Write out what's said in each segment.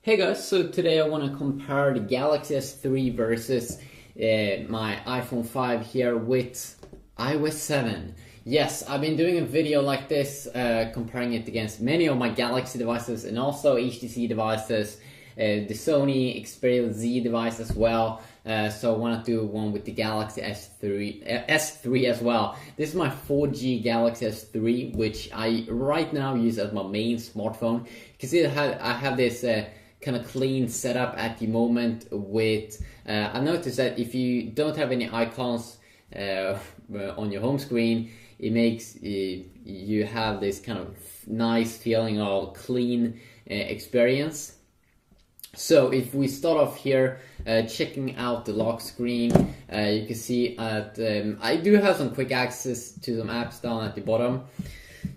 Hey guys, so today I want to compare the Galaxy S3 versus my iPhone 5 here with iOS 7. Yes, I've been doing a video like this comparing it against many of my Galaxy devices and also HTC devices, the Sony Xperia Z device as well. So I want to do one with the Galaxy S3 as well. This is my 4G Galaxy S3, which I right now use as my main smartphone. You can see I have this kind of clean setup at the moment with I noticed that if you don't have any icons on your home screen, it makes you have this kind of nice feeling of clean experience. So if we start off here checking out the lock screen, you can see I do have some quick access to some apps down at the bottom,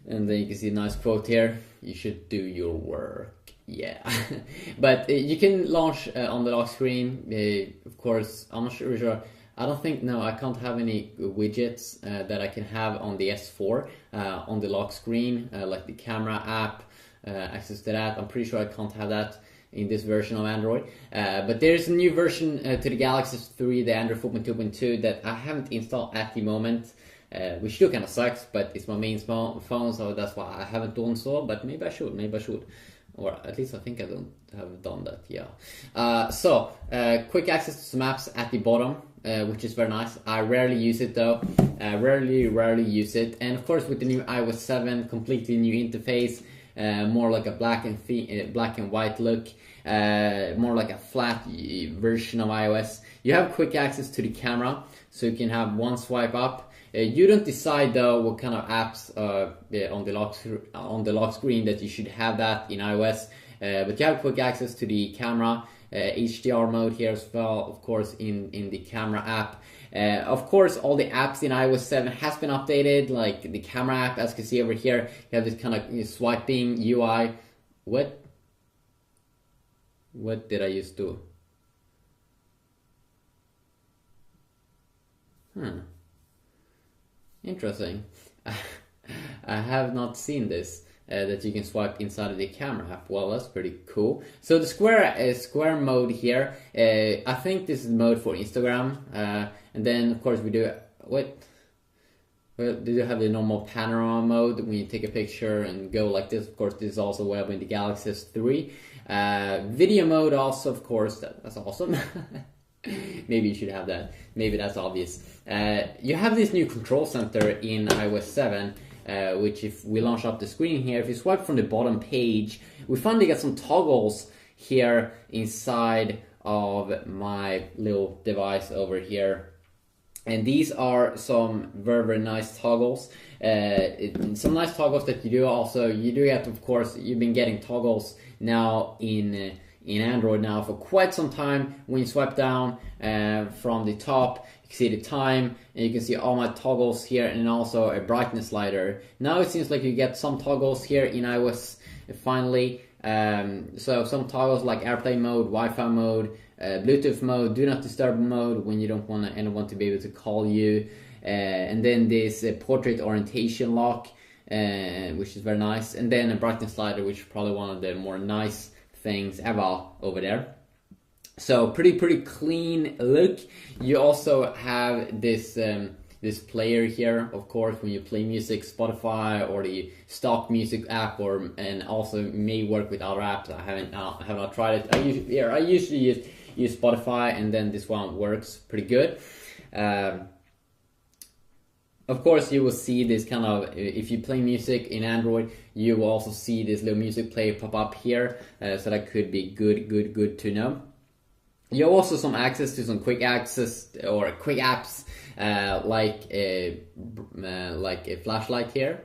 and then you can see a nice quote here: you should do your work. Yeah, but you can launch on the lock screen. Of course, I'm not sure. I don't think, no, I can't have any widgets that I can have on the S4 on the lock screen, like the camera app, access to that. I'm pretty sure I can't have that in this version of Android. But there's a new version to the Galaxy S3, the Android 4.2.2, that I haven't installed at the moment. Which still kind of sucks, but it's my main phone, so that's why I haven't done so. But maybe I should. Or at least I think I don't have done that, yeah. So, quick access to some apps at the bottom, which is very nice. I rarely use it though. Rarely use it. And of course with the new iOS 7, completely new interface, more like a black and white look, more like a flat version of iOS. You have quick access to the camera, so you can have one swipe up. You don't decide though what kind of apps on the lock screen that you should have that in iOS, but you have quick access to the camera, HDR mode here as well, of course in the camera app. Of course all the apps in iOS 7 has been updated, like the camera app, as you can see over here. You have this kind of swiping UI. What did I just do? Interesting. I have not seen this, that you can swipe inside of the camera app. Well, that's pretty cool. So the square mode here, I think this is mode for Instagram. And then of course we do, well, do you have the normal panorama mode when you take a picture and go like this? Of course, this is also available in the Galaxy S3. Video mode also, of course, that's awesome. Maybe you should have that. Maybe that's obvious. You have this new control center in iOS 7, which if we launch up the screen here, if you swipe from the bottom page, we finally get some toggles here inside of my little device over here. And these are some very nice toggles. Some nice toggles that you do get, of course, you've been getting toggles now in Android now for quite some time. When you swipe down from the top, you can see the time, and you can see all my toggles here, and also a brightness slider. Now it seems like you get some toggles here in iOS finally. So some toggles like airplane mode, Wi-Fi mode, Bluetooth mode, do not disturb mode when you don't want anyone to be able to call you, and then this portrait orientation lock, which is very nice, and then a brightness slider, which is probably one of the more nice things ever over there. So pretty clean look. You also have this this player here, of course, when you play music, Spotify or the stock music app, and also may work with other apps. I have not tried it. I usually use Spotify, and then this one works pretty good. Of course, you will see this kind of, if you play music in Android, you will also see this little music player pop up here, so that could be good to know. You have also some access to some quick access or quick apps, like a flashlight here,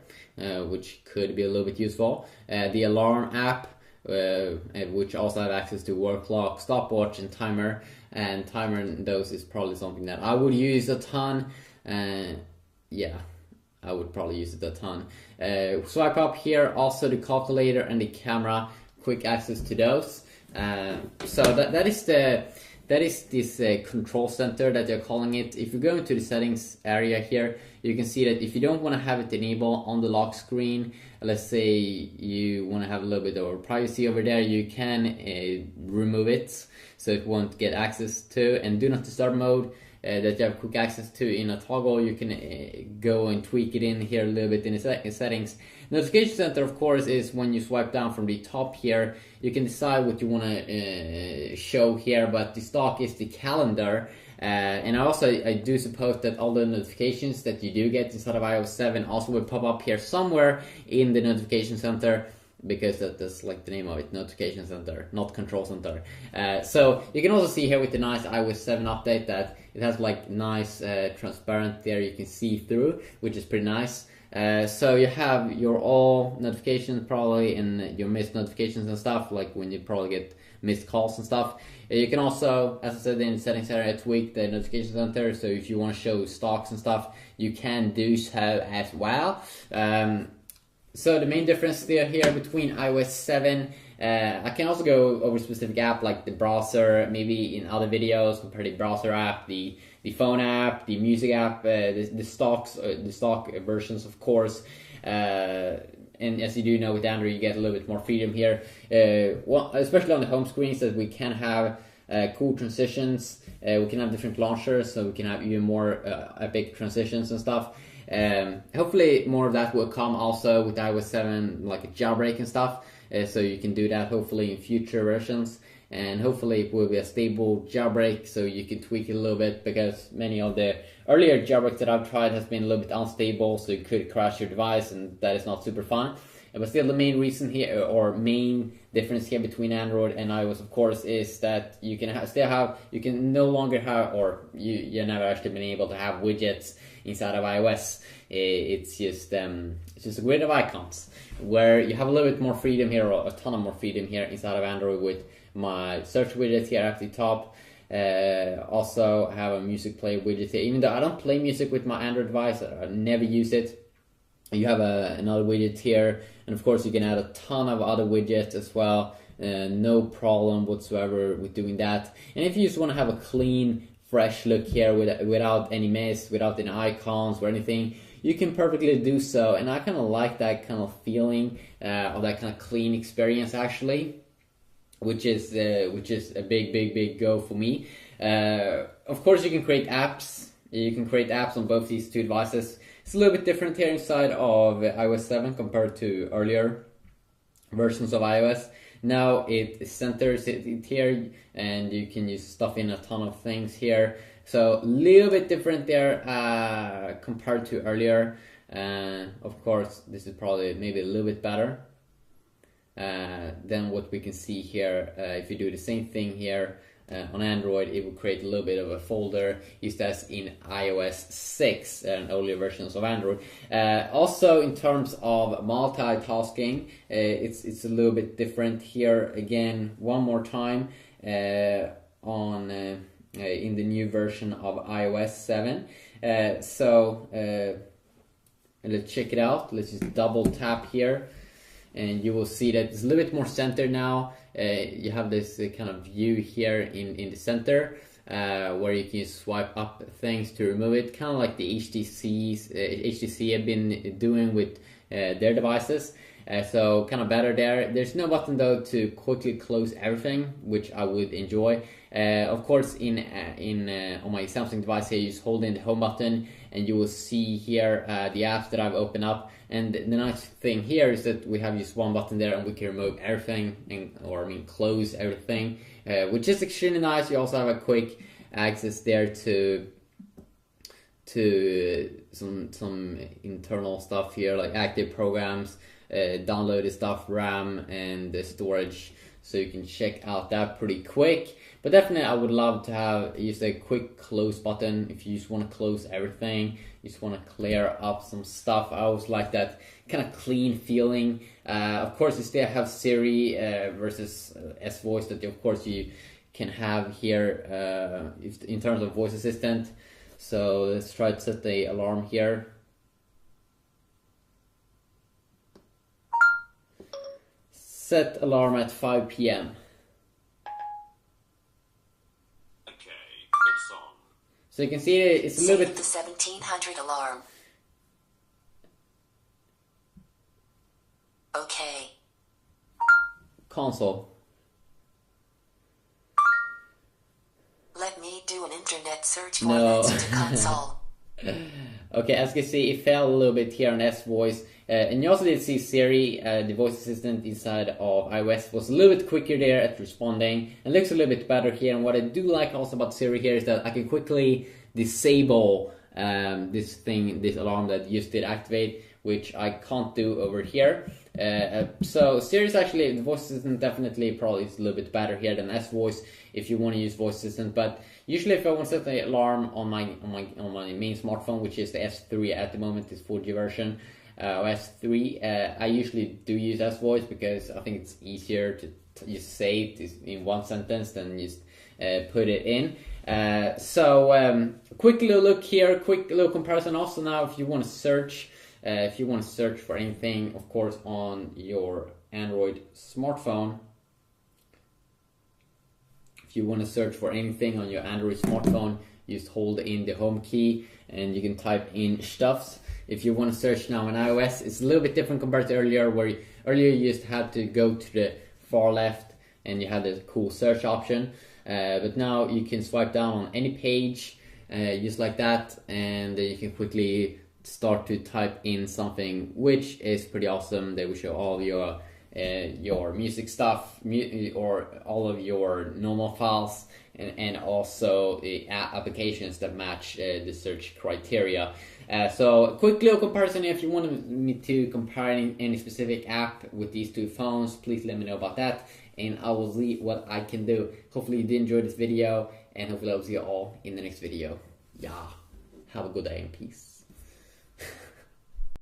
which could be a little bit useful. The alarm app, which also have access to work clock, stopwatch, and timer. And timer and those is probably something that I would use a ton. Yeah, I would probably use it a ton. Swipe up here, also the calculator and the camera, quick access to those. So that that is this control center that they're calling it. If you go into the settings area here, you can see that if you don't want to have it enabled on the lock screen, let's say you want to have a little bit of privacy over there, you can remove it so it won't get access to. And do not disturb mode that you have quick access to in a toggle, you can go and tweak it in here a little bit in the settings. Notification center, of course, is when you swipe down from the top here, you can decide what you want to show here, but the stock is the calendar. And I do suppose that all the notifications that you do get inside of iOS 7 also will pop up here somewhere in the notification center, because that's like the name of it, notification center, not control center. So you can also see here with the nice iOS 7 update that it has like nice transparent there, you can see through, which is pretty nice. So you have your all notifications probably, and your missed notifications and stuff, like when you probably get missed calls and stuff. You can also, as I said in the settings area, tweak the notification center, so if you want to show stocks and stuff, you can do so as well. So the main difference there here between iOS 7, I can also go over specific app like the browser, maybe in other videos, compare the browser app, the phone app, the music app, the stock versions, of course. And as you do know, with Android, you get a little bit more freedom here. Well, especially on the home screens, that we can have cool transitions. We can have different launchers, so we can have even more epic transitions and stuff. Hopefully more of that will come also with iOS 7, like a jailbreak and stuff. So you can do that hopefully in future versions. And hopefully it will be a stable jailbreak, so you can tweak it a little bit, because many of the earlier jailbreaks that I've tried has been a little bit unstable, so you could crash your device, and that is not super fun. But still, the main reason here, or main difference here between Android and iOS, of course, is that you can you can no longer have, or you never actually been able to have widgets inside of iOS. It's just a grid of icons, where you have a little bit more freedom here, or a ton of more freedom here inside of Android with my search widget here at the top. Also have a music play widget here. Even though I don't play music with my Android device, I never use it. You have another widget here, and of course you can add a ton of other widgets as well. No problem whatsoever with doing that. And if you just want to have a clean, fresh look here without any mess, without any icons or anything, you can perfectly do so. And I kind of like that kind of feeling, of that kind of clean experience actually. Which is a big go for me. Of course, you can create apps. You can create apps on both these two devices. It's a little bit different here inside of iOS 7 compared to earlier versions of iOS. Now it centers it here, and you can use stuff in a ton of things here. So a little bit different there compared to earlier. Of course, this is probably maybe a little bit better than what we can see here. If you do the same thing here on Android, it will create a little bit of a folder, just as in iOS 6 and earlier versions of Android. Also, in terms of multitasking, it's a little bit different here. Again, one more time on in the new version of iOS 7. Let's check it out. Let's just double tap here, and you will see that it's a little bit more centered now. You have this kind of view here in the center, where you can swipe up things to remove it, kind of like the HTC have been doing with their devices. So kind of better there. There's no button though to quickly close everything, which I would enjoy. Of course, on my Samsung device here, you just hold in the home button, and you will see here the apps that I've opened up. And the nice thing here is that we have just one button there, and we can remove everything, close everything, which is extremely nice. You also have a quick access there to some internal stuff here, like active programs, downloaded stuff, RAM, and the storage. So you can check out that pretty quick. But definitely I would love to have just a quick close button if you just want to close everything, you just want to clear up some stuff. I always like that kind of clean feeling. Of course, you still have Siri versus S-Voice that of course you can have here in terms of voice assistant. So let's try to set the alarm here. Set alarm at 5 p.m. So you can see it's a little bit... the 1700 alarm. Okay. Console. Let me do an internet search for No. to console. Okay, as you can see, it fell a little bit here on S voice. And you also did see Siri, the voice assistant inside of iOS, was a little bit quicker there at responding and looks a little bit better here. And what I do like also about Siri here is that I can quickly disable this alarm that used to activate, which I can't do over here. So Siri is actually, the voice assistant definitely probably is a little bit better here than S voice if you want to use voice assistant. But usually if I want to set the alarm on my main smartphone, which is the S3 at the moment, this 4G version of S3, I usually do use S voice because I think it's easier to just say it in one sentence than just put it in. Quick little look here, quick little comparison. Also now, if you want to search for anything, of course, on your Android smartphone, if you want to search for anything on your Android smartphone, just hold in the home key and you can type in stuffs. If you want to search now on iOS, it's a little bit different compared to earlier, where earlier you just had to go to the far left and you had this cool search option. But now you can swipe down on any page just like that, and you can quickly start to type in something, which is pretty awesome. They will show all of your music stuff, or all of your normal files, and also the applications that match the search criteria. So a quick little comparison. If you want me to compare any specific app with these two phones, please let me know about that, and I will see what I can do. Hopefully you did enjoy this video, and hopefully I'll see you all in the next video. Yeah, have a good day and peace.